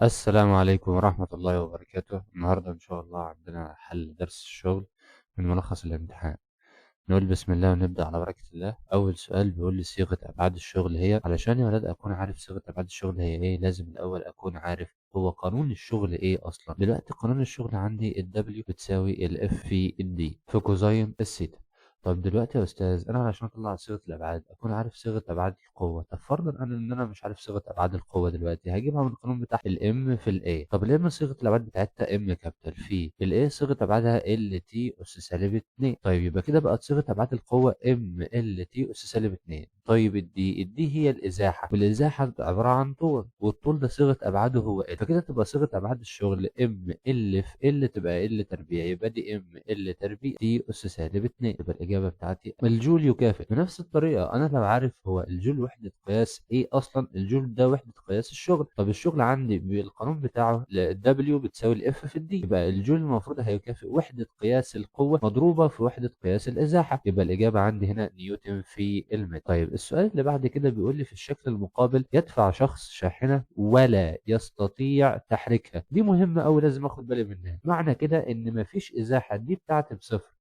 السلام عليكم ورحمة الله وبركاته. النهاردة إن شاء الله عندنا حل درس الشغل من ملخص الامتحان. نقول بسم الله ونبدأ على بركة الله. أول سؤال بيقول لي صيغة أبعاد الشغل هي. علشان يا ولاد أكون عارف صيغة أبعاد الشغل هي إيه، لازم الأول أكون عارف هو قانون الشغل إيه أصلا. دلوقتي قانون الشغل عندي ال W بتساوي ال F في ال D في كوزين الثيتا. طب دلوقتي يا أستاذ، أنا علشان أطلع صيغة الأبعاد أكون عارف صيغة أبعاد القوة. طب فرضا إن أنا مش عارف صيغة أبعاد القوة، دلوقتي هجيبها من القانون بتاع ال M في ال A. طب ال M صيغة الأبعاد بتاعتها M كابيتال، في ال A صيغة أبعادها ال T أس سالب 2. طيب يبقى كده بقت صيغة أبعاد القوة M ال T أس سالب 2. طيب الدي هي الإزاحة، والإزاحة عبارة عن طول، والطول ده صيغة أبعاده هو ال. فكده تبقى صيغة أبعاد الشغل M ال في ال تبقى ال تربيع، يبقى دي M ال تربيع T أس سالب 2. يبقى الإجابة بتاعتي الجول يكافئ. بنفس الطريقة أنا لو عارف هو الجول وحدة قياس إيه أصلا، الجول ده وحدة قياس الشغل. طب الشغل عندي بالقانون بتاعه ال W بتساوي ال F في ال D، يبقى الجول المفروض هيكافئ وحدة قياس القوة مضروبة في وحدة قياس الإزاحة، يبقى الإجابة عندي هنا نيوتن في المتر. طيب السؤال اللي بعد كده بيقول لي في الشكل المقابل يدفع شخص شاحنة ولا يستطيع تحريكها. دي مهمة أوي لازم آخد بالي منها. معنى كده إن مفيش إزاحة، دي بتاعتي بصفر،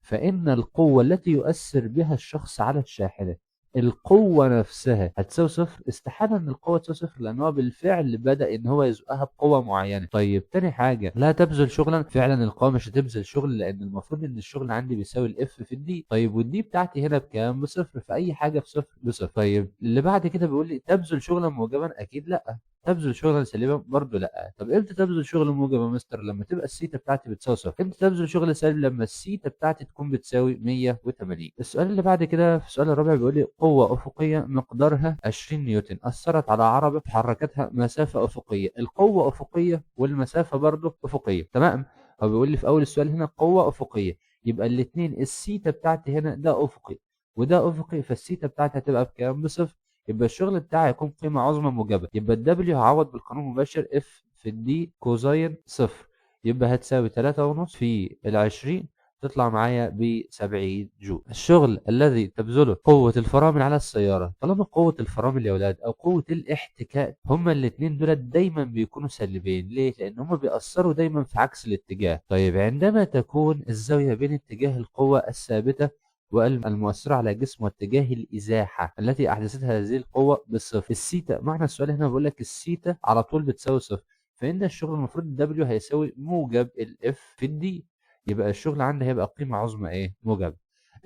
فإن القوة التي يؤثر بها الشخص على الشاحنة، القوة نفسها هتساوي صفر. استحالة ان القوة تساوي صفر، لان هو بالفعل بدأ ان هو يزقها بقوة معينة. طيب تاني حاجة، لا تبذل شغلا. فعلا القوة مش هتبذل شغل، لان المفروض ان الشغل عندي بيساوي الاف في الدي. طيب والدي بتاعتي هنا بكام؟ بصفر، فأي حاجة بصفر بصفر. طيب اللي بعد كده بيقول لي تبذل شغلا موجبا، اكيد لا. تبذل شغلا سالبا برضه لا. طب امتى تبذل شغل موجب يا مستر؟ لما تبقى السيتا بتاعتي بتساوي صفر. امتى تبذل شغل سالب؟ لما السيتا بتاعتي تكون بتساوي 180. السؤال اللي بعد كده في السؤال الرابع بيقول لي قوة أفقية مقدارها 20 نيوتن أثرت على عربة حركتها مسافة أفقية. القوة أفقية والمسافة برضه أفقية، تمام. هو بيقول لي في أول السؤال هنا قوة أفقية، يبقى الاثنين السيتا بتاعتي هنا ده أفقي وده أفقي، فالسيتا بتاعتي هتبقى بكام؟ بصفر. يبقى الشغل بتاعي هيكون قيمة عظمى موجبة، يبقى الدبليو هعوض بالقانون المباشر اف في الدي كوزين صفر، يبقى هتساوي 3.5 في ال20، تطلع معايا ب 70 جول. الشغل الذي تبذله قوة الفرامل على السيارة، طالما قوة الفرامل يا ولاد أو قوة الاحتكاك هما الاتنين دول دايما بيكونوا سالبين. ليه؟ لأن هما بيأثروا دايما في عكس الاتجاه. طيب عندما تكون الزاوية بين اتجاه القوة الثابتة والمؤثرة على جسم واتجاه الإزاحة التي أحدثتها هذه القوة بالصفر، السيتا، معنى السؤال هنا بقول لك السيتا على طول بتساوي صفر، فإن الشغل المفروض الدبليو هيساوي موجب الإف في الدي، يبقى الشغل عندي هيبقى قيمة عظمى إيه؟ موجب.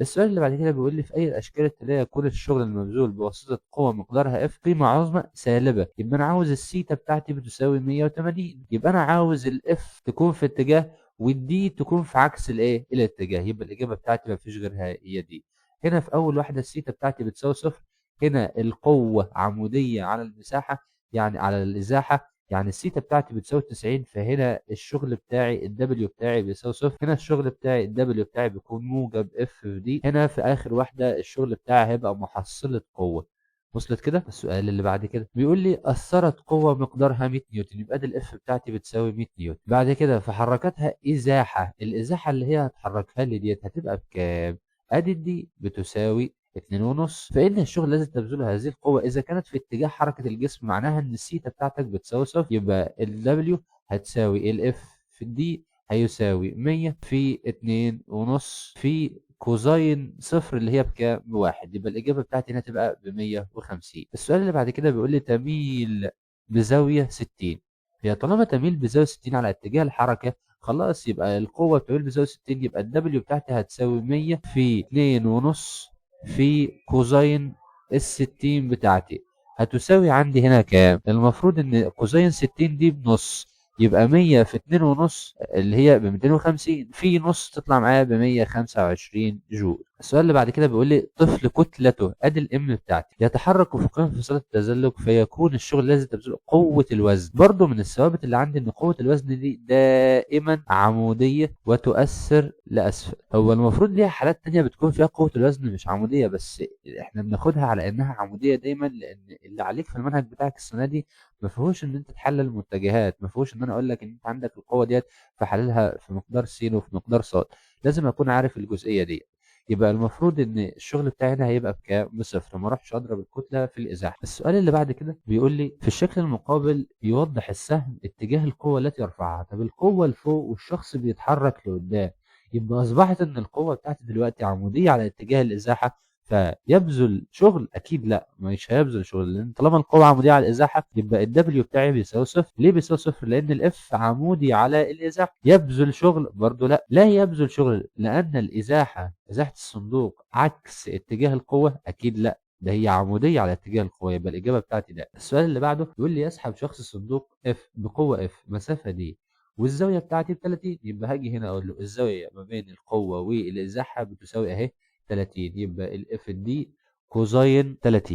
السؤال اللي بعد كده بيقول لي في أي الأشكال التالية يكون الشغل المبذول بواسطة قوة مقدارها اف قيمة عظمى سالبة، يبقى أنا عاوز السيتا بتاعتي بتساوي 180، يبقى أنا عاوز الاف تكون في اتجاه والدي تكون في عكس الايه؟ الاتجاه، يبقى الاجابه بتاعتي ما فيش غيرها هي دي. هنا في اول واحده السيتا بتاعتي بتساوي صفر، هنا القوه عموديه على المساحه يعني على الازاحه، يعني السيتا بتاعتي بتساوي 90، فهنا الشغل بتاعي الدبليو بتاعي بيساوي صفر، هنا الشغل بتاعي الدبليو بتاعي بيكون موجب اف في دي، هنا في اخر واحده الشغل بتاعي هيبقى محصله قوه. وصلت كده؟ السؤال اللي بعد كده بيقول لي اثرت قوه مقدارها 100 نيوتن، يبقى دي الاف بتاعتي بتساوي 100 نيوتن. بعد كده فحركتها ازاحه، الازاحه اللي هي هتحركها لي ديت هتبقى بكام؟ ادي دي بتساوي 2.5، فإن الشغل لازم تبذله هذه القوة إذا كانت في اتجاه حركة الجسم، معناها إن السيتا بتاعتك بتساوي صفر، يبقى ال W هتساوي ال F في الدي هيساوي 100 في 2.5 في كوزين صفر اللي هي بكام؟ بواحد، يبقى الإجابة بتاعتي هنا تبقى ب 150. السؤال اللي بعد كده بيقول لي تميل بزاوية 60، هي طالما تميل بزاوية 60 على اتجاه الحركة خلاص، يبقى القوة بتميل بزاوية 60، يبقى الدبليو بتاعتي هتساوي 100 في 2.5 في كوزين ال60 بتاعتي، هتساوي عندي هنا كام؟ المفروض ان كوزين 60 دي بنص، يبقى 100 في 2.5 اللي هي ب 250 في نص تطلع معايا ب 125 جول. السؤال اللي بعد كده بيقول لي طفل كتلته ادي الام بتاعتي يتحرك افقيا في صاله التزلج فيكون الشغل لازم تبذله قوه الوزن. برضو من الثوابت اللي عندي ان قوه الوزن دي دائما عموديه وتؤثر لاسفل. هو المفروض ليها حالات تانية بتكون فيها قوه الوزن مش عموديه، بس احنا بناخدها على انها عموديه دايما، لان اللي عليك في المنهج بتاعك السنه دي ما فيهوش ان انت تحلل المتجهات، ما فيهوش ان انا اقول لك ان انت عندك القوه ديت فحللها في مقدار س وفي مقدار ص، لازم اكون عارف الجزئيه دي. يبقى المفروض ان الشغل بتاعي هنا هيبقى بكام؟ بصفر. ما اروحش اضرب الكتله في الازاحه. السؤال اللي بعد كده بيقول لي في الشكل المقابل يوضح السهم اتجاه القوه التي يرفعها. طب القوه لفوق والشخص بيتحرك لقدام، يبقى اصبحت ان القوه بتاعتي دلوقتي عموديه على اتجاه الازاحه، فيبذل شغل؟ اكيد لا، مش هيبذل شغل، لان طالما القوه عموديه على الازاحه يبقى الدبليو بتاعي بيساوي صفر. ليه بيساوي صفر؟ لان الاف عمودي على الازاحه. يبذل شغل؟ برضه لا، لا يبذل شغل، لان ازاحه الصندوق عكس اتجاه القوه. اكيد لا، ده هي عموديه على اتجاه القوه، يبقى الاجابه بتاعتي ده. السؤال اللي بعده بيقول لي يسحب شخص الصندوق اف بقوه اف مسافه دي والزاويه بتاعتي ب 30. يبقى هاجي هنا اقول له الزاويه ما بين القوه والازاحه بتساوي اهي 30، يبقى الاف دي كوزين 30،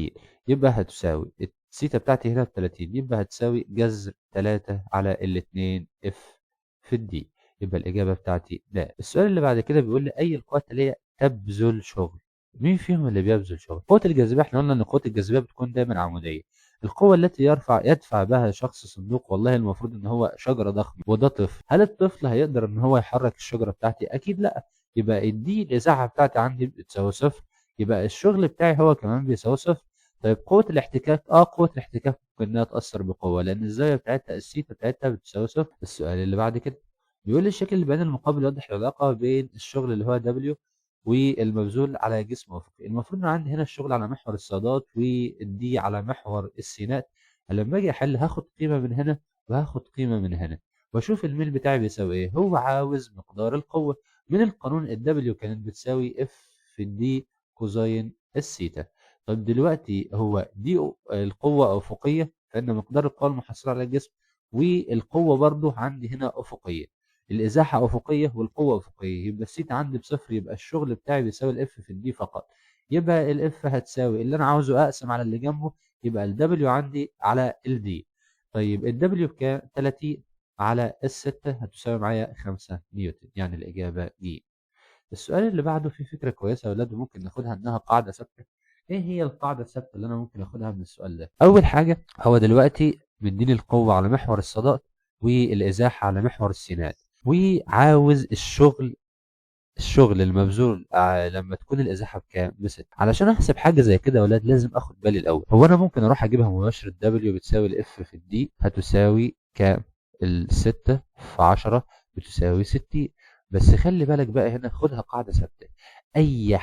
يبقى هتساوي الثيتا بتاعتي هنا ب 30، يبقى هتساوي جذر 3 على الاتنين اف في الدي. يبقى الإجابة بتاعتي ده. السؤال اللي بعد كده بيقول لي أي القوات التالية تبذل شغل؟ مين فيهم اللي بيبذل شغل؟ قوة الجاذبية. احنا قلنا إن قوة الجاذبية بتكون دايما عمودية. القوة التي يدفع بها شخص صندوق، والله المفروض إن هو شجرة ضخمة وده طفل. هل الطفل هيقدر إن هو يحرك الشجرة بتاعتي؟ أكيد لأ. يبقى الدي الإزاحة بتاعتي عندي بتساوي صفر، يبقى الشغل بتاعي هو كمان بيساوي صفر. طيب قوة الاحتكاك، قوة الاحتكاك ممكن انها تأثر بقوة، لأن الزاوية بتاعتها الثيتا بتاعتها بتساوي صفر. السؤال اللي بعد كده بيقول لي الشكل اللي بين المقابل يوضح العلاقة بين الشغل اللي هو دبليو والمبذول على جسم أفقي. المفروض إن عندي هنا الشغل على محور الصادات والدي على محور السينات. لما أجي أحل هاخد قيمة من هنا وهاخد قيمة من هنا وأشوف الميل بتاعي بيساوي إيه. هو عاوز مقدار القوة. من القانون الدبليو كانت بتساوي اف في الدي كوزين الثيتا. طب دلوقتي هو دي القوة أفقية، فإن مقدار القوة المحصلة على الجسم، والقوة برضو عندي هنا أفقية. الإزاحة أفقية والقوة أفقية، يبقى الثيتا عندي بصفر، يبقى الشغل بتاعي بيساوي الإف في الدي فقط. يبقى الإف هتساوي اللي أنا عاوزه أقسم على اللي جنبه، يبقى الدبليو عندي على الدي. طيب الدبليو بكام؟ 30 على الستة هتساوي معايا 5 نيوتن، يعني الإجابة ج. السؤال اللي بعده فيه فكرة كويسة يا ولاد، ممكن ناخدها إنها قاعدة ثابتة. إيه هي القاعدة الثابتة اللي أنا ممكن آخدها من السؤال ده؟ أول حاجة، هو دلوقتي مديني القوة على محور الصادات والإزاحة على محور السينات، وعاوز الشغل المبذول لما تكون الازاحه بكام؟ بستة. علشان احسب حاجه زي كده يا ولاد لازم اخد بالي الاول. هو انا ممكن اروح اجيبها مباشره، دبليو بتساوي الاف في الدي هتساوي كام؟ الستة في 10 بتساوي 60. بس خلي بالك بقى هنا، خدها قاعده ثابته. اي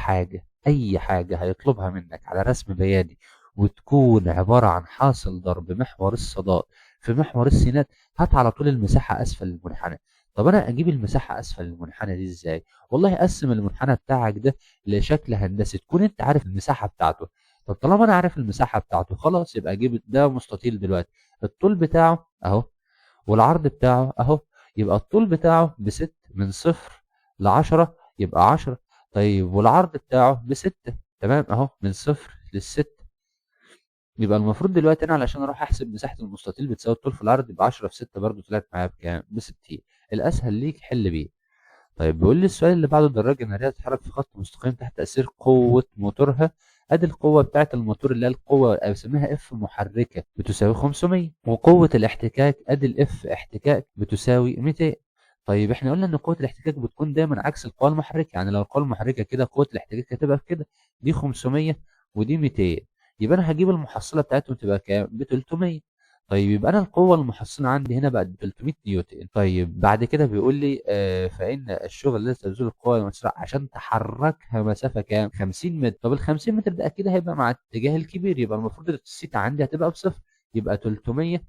حاجه هيطلبها منك على رسم بياني وتكون عباره عن حاصل ضرب محور الصادات في محور السينات، هات على طول المساحه اسفل المنحنى. طب انا اجيب المساحه اسفل المنحنى دي ازاي؟ والله قسم المنحنى بتاعك ده لشكل هندسي تكون انت عارف المساحه بتاعته. طب طالما انا عارف المساحه بتاعته خلاص، يبقى اجيب ده مستطيل دلوقتي، الطول بتاعه اهو والعرض بتاعه اهو. يبقى الطول بتاعه بست، من صفر ل10 يبقى 10. طيب والعرض بتاعه بستة، تمام اهو، من صفر للست. يبقى المفروض دلوقتي انا علشان اروح احسب مساحه المستطيل بتساوي الطول في العرض، يبقى 10 في 6 برضه طلعت معايا بكام؟ ب 60. الاسهل ليك حل بيه. طيب بيقول لي السؤال اللي بعده، دراجة نارية تتحرك في خط مستقيم تحت تأثير قوة موتورها. ادي القوة بتاعت الموتور اللي هي القوة بسميها اف محركة بتساوي 500، وقوة الاحتكاك ادي الاف احتكاك بتساوي 200. طيب احنا قلنا ان قوة الاحتكاك بتكون دايما عكس القوة المحركة، يعني لو القوة المحركة كده قوة الاحتكاك هتبقى كده، دي 500 ودي 200. يبقى انا هجيب المحصلة بتاعتهم تبقى كام؟ ب 300. طيب يبقى انا القوه المحصله عندي هنا بقت 300 نيوتن. طيب بعد كده بيقول لي فان الشغل الذي تبذله القوه المسرعه عشان تحركها مسافه كام؟ 50 متر. طب ال 50 متر ده اكيد هيبقى مع الاتجاه الكبير، يبقى المفروض الثيتا عندي هتبقى بصفر. يبقى 300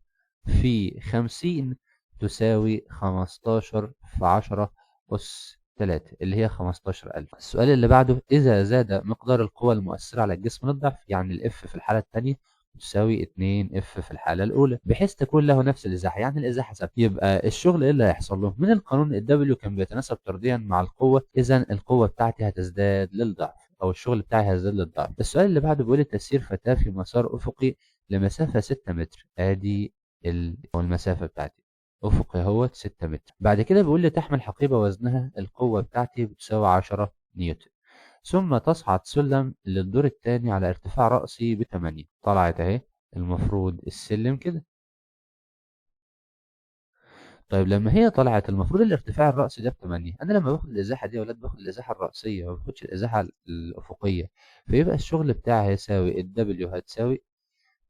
في 50 تساوي 15 في 10 أس 3 اللي هي 15,000. السؤال اللي بعده، إذا زاد مقدار القوى المؤثرة على الجسم للضعف، يعني الإف في الحالة الثانية تساوي 2 اف في الحالة الأولى، بحيث تكون له نفس الإزاحة، يعني الإزاحة ثابتة. يبقى الشغل إيه اللي هيحصل له؟ من القانون الدبليو كان بيتناسب طرديا مع القوة، إذا القوة بتاعتي هتزداد للضعف، أو الشغل بتاعي هيزداد للضعف. السؤال اللي بعده بيقول لي تسيير فتاة في مسار أفقي لمسافة 6 متر. آدي أو المسافة بتاعتي أفقي اهوت 6 متر. بعد كده بيقول لي تحمل حقيبة وزنها القوة بتاعتي بتساوي 10 نيوتن، ثم تصعد سلم للدور الثاني على ارتفاع رأسي ب8. طلعت اهي المفروض السلم كده. طيب لما هي طلعت المفروض الارتفاع الرأسي ده ب8. انا لما باخد الازاحه دي يا ولاد باخد الازاحه الرأسيه، ما باخدش الازاحه الافقيه. فيبقى الشغل بتاعي هيساوي الدبليو هتساوي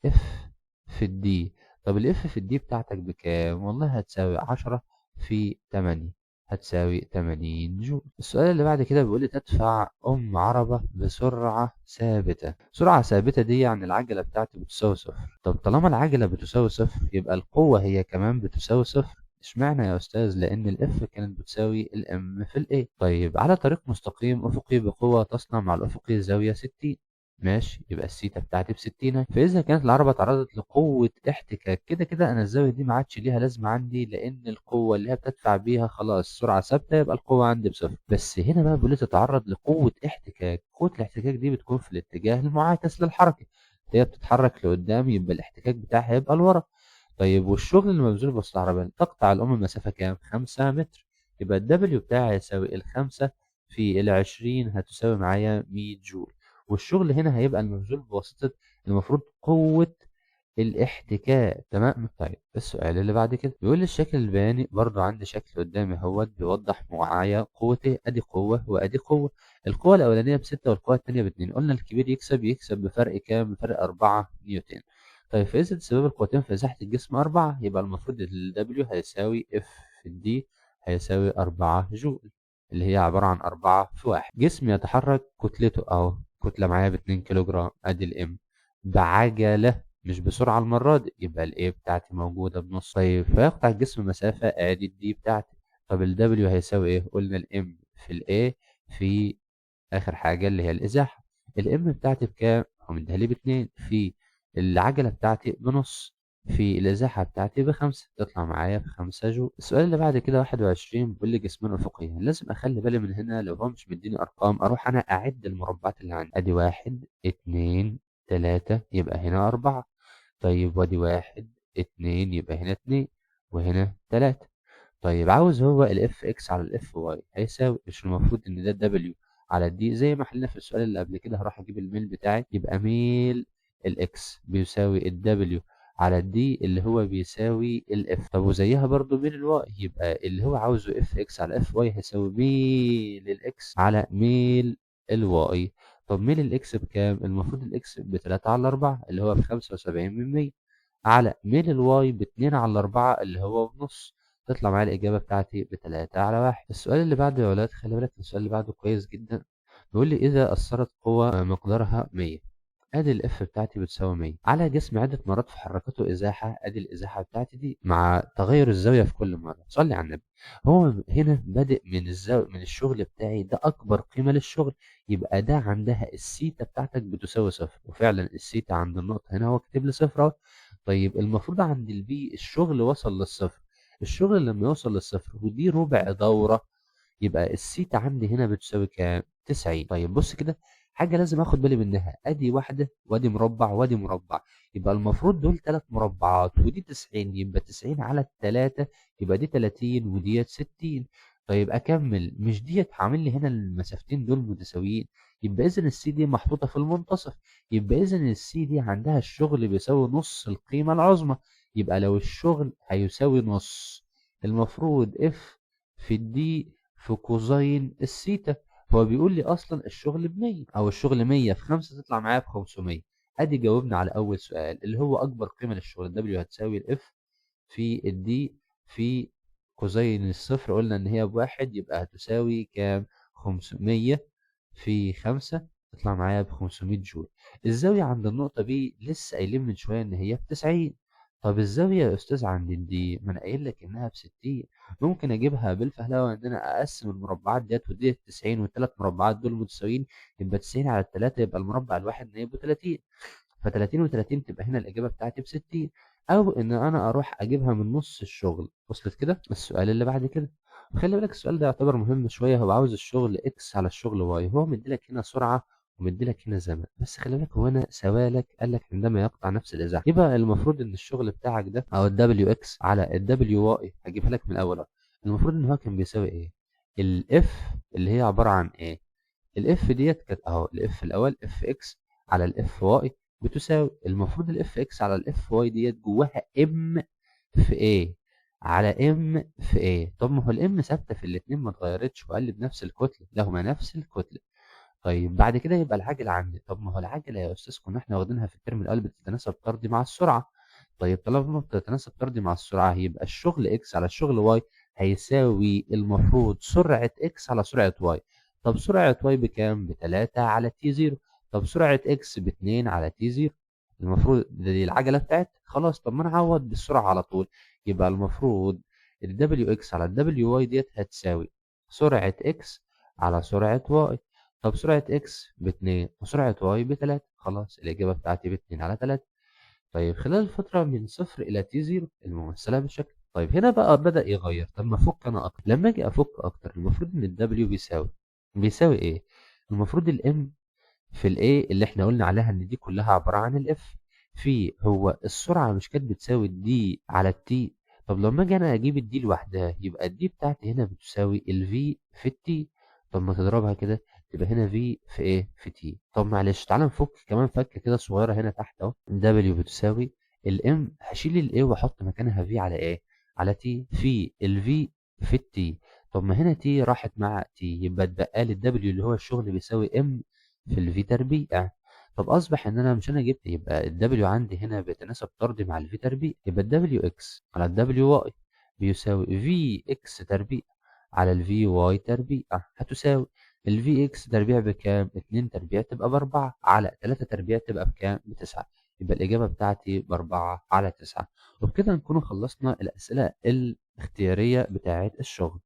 اف في الدي. طب الاف في الدي بتاعتك بكام؟ والله هتساوي 10 في 8، هتساوي 80 جول. السؤال اللي بعد كده بيقول لي تدفع عربة بسرعة ثابتة. سرعة ثابتة دي يعني العجلة بتاعتي بتساوي صفر. طب طالما العجلة بتساوي صفر يبقى القوة هي كمان بتساوي صفر. اشمعنى يا استاذ؟ لان الاف كانت بتساوي الام في الاي. طيب على طريق مستقيم افقي بقوة تصنع مع الافقي زاوية 60. ماشي، يبقى الثيتا بتاعتي ب60. فاذا كانت العربه اتعرضت لقوه احتكاك، كده كده انا الزاويه دي ما عادش ليها لازمه عندي، لان القوه اللي هي بتدفع بيها خلاص سرعه ثابته، يبقى القوه عندي بصفر. بس هنا بقى بيقول لي تتعرض لقوه احتكاك. قوه الاحتكاك دي بتكون في الاتجاه المعاكس للحركه. هي بتتحرك لقدام يبقى الاحتكاك بتاعها هيبقى لورا. طيب والشغل اللي مبذول بوسط العربيه تقطع مسافه كام؟ 5 متر. يبقى الدبليو بتاعي هيساوي الخمسة في ال20 هتساوي معايا 100 جول. والشغل هنا هيبقى المبذول بواسطة المفروض قوة الاحتكاك. تمام. طيب السؤال اللي بعد كده بيقول لي الشكل البياني برضو عندي شكل قدامي اهوت بيوضح معايا قوتين، ادي قوة وادي قوة. القوة الأولانية ب6 والقوة التانية ب2. قلنا الكبير يكسب بفرق كام؟ بفرق 4 نيوتن. طيب فإذا تسبب القوتين في مساحة الجسم 4، يبقى المفروض ال W هيساوي F في ال D هيساوي 4 جول، اللي هي عبارة عن 4 في 1. جسم يتحرك كتلته أهو، كتلة معايا ب2 كيلوجرام، أدي الإم بعجلة مش بسرعة المرة دي، يبقى الإيه بتاعتي موجودة بنص. طيب فيقطع الجسم مسافة، أدي الدي بتاعتي. طب ال W هيساوي إيه؟ قلنا الإم في الإيه في آخر حاجة اللي هي الإزاحة. الإم بتاعتي بكام؟ هو مديها لي ب2 في العجلة بتاعتي بنص في الإزاحة بتاعتي ب5، تطلع معايا ب5 جول. السؤال اللي بعد كده 21 بيقول لي جسمان أفقيا. لازم أخلي بالي من هنا، لو هو مش مديني أرقام أروح أنا أعد المربعات اللي عندي. أدي 1 2 3 يبقى هنا 4. طيب وأدي 1 2 يبقى هنا 2 وهنا 3. طيب عاوز هو الاف اكس على الاف واي هيساوي، مش المفروض ان ده الدبليو على الدي زي ما حلنا في السؤال اللي قبل كده؟ هروح اجيب الميل بتاعي، يبقى ميل الاكس بيساوي الدبليو على الدي اللي هو بيساوي الاف. طب وزيها برضو ميل الواي، يبقى اللي هو عاوزه اف اكس على اف واي هيساوي ميل الاكس على ميل الواي. طب ميل الاكس بكام؟ المفروض الاكس ب3 على 4 اللي هو ب75% على ميل الواي ب2 على 4 اللي هو بنص، تطلع معايا الإجابة بتاعتي ب3/1. السؤال اللي بعده يا ولاد خلي بالك السؤال اللي بعده كويس جدا. بيقول لي إذا أثرت قوة مقدارها 100، ادي الاف بتاعتي بتساوي 100 على جسم عدة مرات في حركته ازاحة، ادي الازاحة بتاعتي دي مع تغير الزاوية في كل مرة. صلي على النبي. هو هنا بادئ من الزاوية من الشغل بتاعي ده اكبر قيمة للشغل، يبقى ده عندها السيتا بتاعتك بتساوي صفر، وفعلا السيتا عند النقطة هنا هو كاتب لي صفر اهو. طيب المفروض عند البي الشغل وصل للصفر. الشغل لما يوصل للصفر ودي ربع دورة، يبقى السيتا عندي هنا بتساوي كام؟ 90. طيب بص كده، حاجة لازم اخد بالي منها، ادي واحدة وادي مربع وادي مربع، يبقى المفروض دول 3 مربعات ودي 90، يبقى 90 على التلاتة يبقى دي 30 وديت 60. طيب اكمل، مش ديت عامل لي هنا المسافتين دول متساويين، يبقى اذا السي دي محطوطة في المنتصف، يبقى اذا السي دي عندها الشغل بيساوي نص القيمة العظمى. يبقى لو الشغل هيساوي نص، المفروض اف في الدي في كوزين السيتا. هو بيقول لي اصلا الشغل ب100 او الشغل 100 في 5 تطلع معايا ب500. ادي جاوبنا على اول سؤال اللي هو اكبر قيمه للشغل W هتساوي الاف في الدي في كوزين الصفر، قلنا ان هي بواحد يبقى هتساوي كام؟ 500 في 5 تطلع معايا ب500 جول. الزاويه عند النقطه بي لسه قايلين من شويه ان هي ب90. طب الزاويه يا استاذ عند الدي ما انا قايل لك انها ب60، ممكن اجيبها بالفهلوه ان انا اقسم المربعات ديت وديت 90 والثلاث مربعات دول متساويين، يبقى 90 على الثلاثه يبقى المربع الواحد هيبقى 30، ف30 و30 تبقى هنا الاجابه بتاعتي ب60. او ان انا اروح اجيبها من نص الشغل. وصلت كده؟ السؤال اللي بعد كده خلي بالك السؤال ده يعتبر مهم شويه، هو عاوز الشغل اكس على الشغل واي، هو مديلك هنا سرعه ومديلك هنا زمن، بس خلي بالك هو هنا سوالك قال لك عندما يقطع نفس الازاحه، يبقى المفروض ان الشغل بتاعك ده او الدبليو اكس على الدبليو واي هجيبها لك من الاول أهو. المفروض ان هو كان بيساوي ايه؟ الاف اللي هي عباره عن ايه؟ الاف ديت كانت اهو الاف الاول اف اكس على الاف واي بتساوي، المفروض الاف اكس على الاف واي ديت جواها ام في ايه؟ على ام في ايه. طب ما هو الام ثابته في الاتنين ما اتغيرتش، وقال لي بنفس الكتله، لا هما نفس الكتله. طيب بعد كده يبقى العجله عندي. طب ما هو العجله يا استاذ كنا احنا واخدينها في الترم الاول بتتناسب طردي مع السرعه. طيب طالما بتتناسب طردي مع السرعه، يبقى الشغل اكس على الشغل واي هيساوي المفروض سرعه اكس على سرعه واي. طب سرعه واي بكام؟ ب3 على تي 0. طب سرعه اكس ب2 على تي 0. المفروض دي العجله بتاعتي خلاص. طب ما انا اعوض بالسرعه على طول. يبقى المفروض الدبليو اكس على الدبليو واي ديت هتساوي سرعه اكس على سرعه واي. طب سرعة اكس ب2 وسرعة واي ب3، خلاص الإجابة بتاعتي ب2 على 3. طيب خلال الفترة من صفر إلى تي 0 الممثلة بالشكل. طيب هنا بقى بدأ يغير. طب ما أفك أنا أكتر. لما أجي أفك أكتر المفروض إن الدبليو بيساوي إيه؟ المفروض الإم في الإيه اللي إحنا قلنا عليها إن دي كلها عبارة عن الإف. هو السرعة مش كانت بتساوي الدي على التي؟ طب لما أجي أنا أجيب الدي لوحدها يبقى الدي بتاعتي هنا بتساوي الفي في التي. طب ما تضربها كده تبقى هنا في ايه في تي. طب معلش تعالى نفك كمان فكه كده صغيره هنا تحت اهو. دبليو بتساوي الام، هشيل الايه واحط مكانها في على ايه؟ على تي في الفي في التي. طب ما هنا تي راحت مع تي يبقى اتبقى لي الدبليو اللي هو الشغل بيساوي ام في الفي تربيع. طب اصبح ان انا مش انا جبت يبقى الدبليو عندي هنا بيتناسب طردي مع الفي تربيع. يبقى الدبليو اكس على الدبليو واي بيساوي في اكس تربيع على الفي واي تربيع هتساوي الفي اكس تربيع بكام؟ 2 تربيع تبقى ب4 على 3 تربيع تبقى بكام؟ ب9. يبقى الإجابة بتاعتي ب4 على 9. وبكده نكون خلصنا الأسئلة الاختيارية بتاعة الشغل.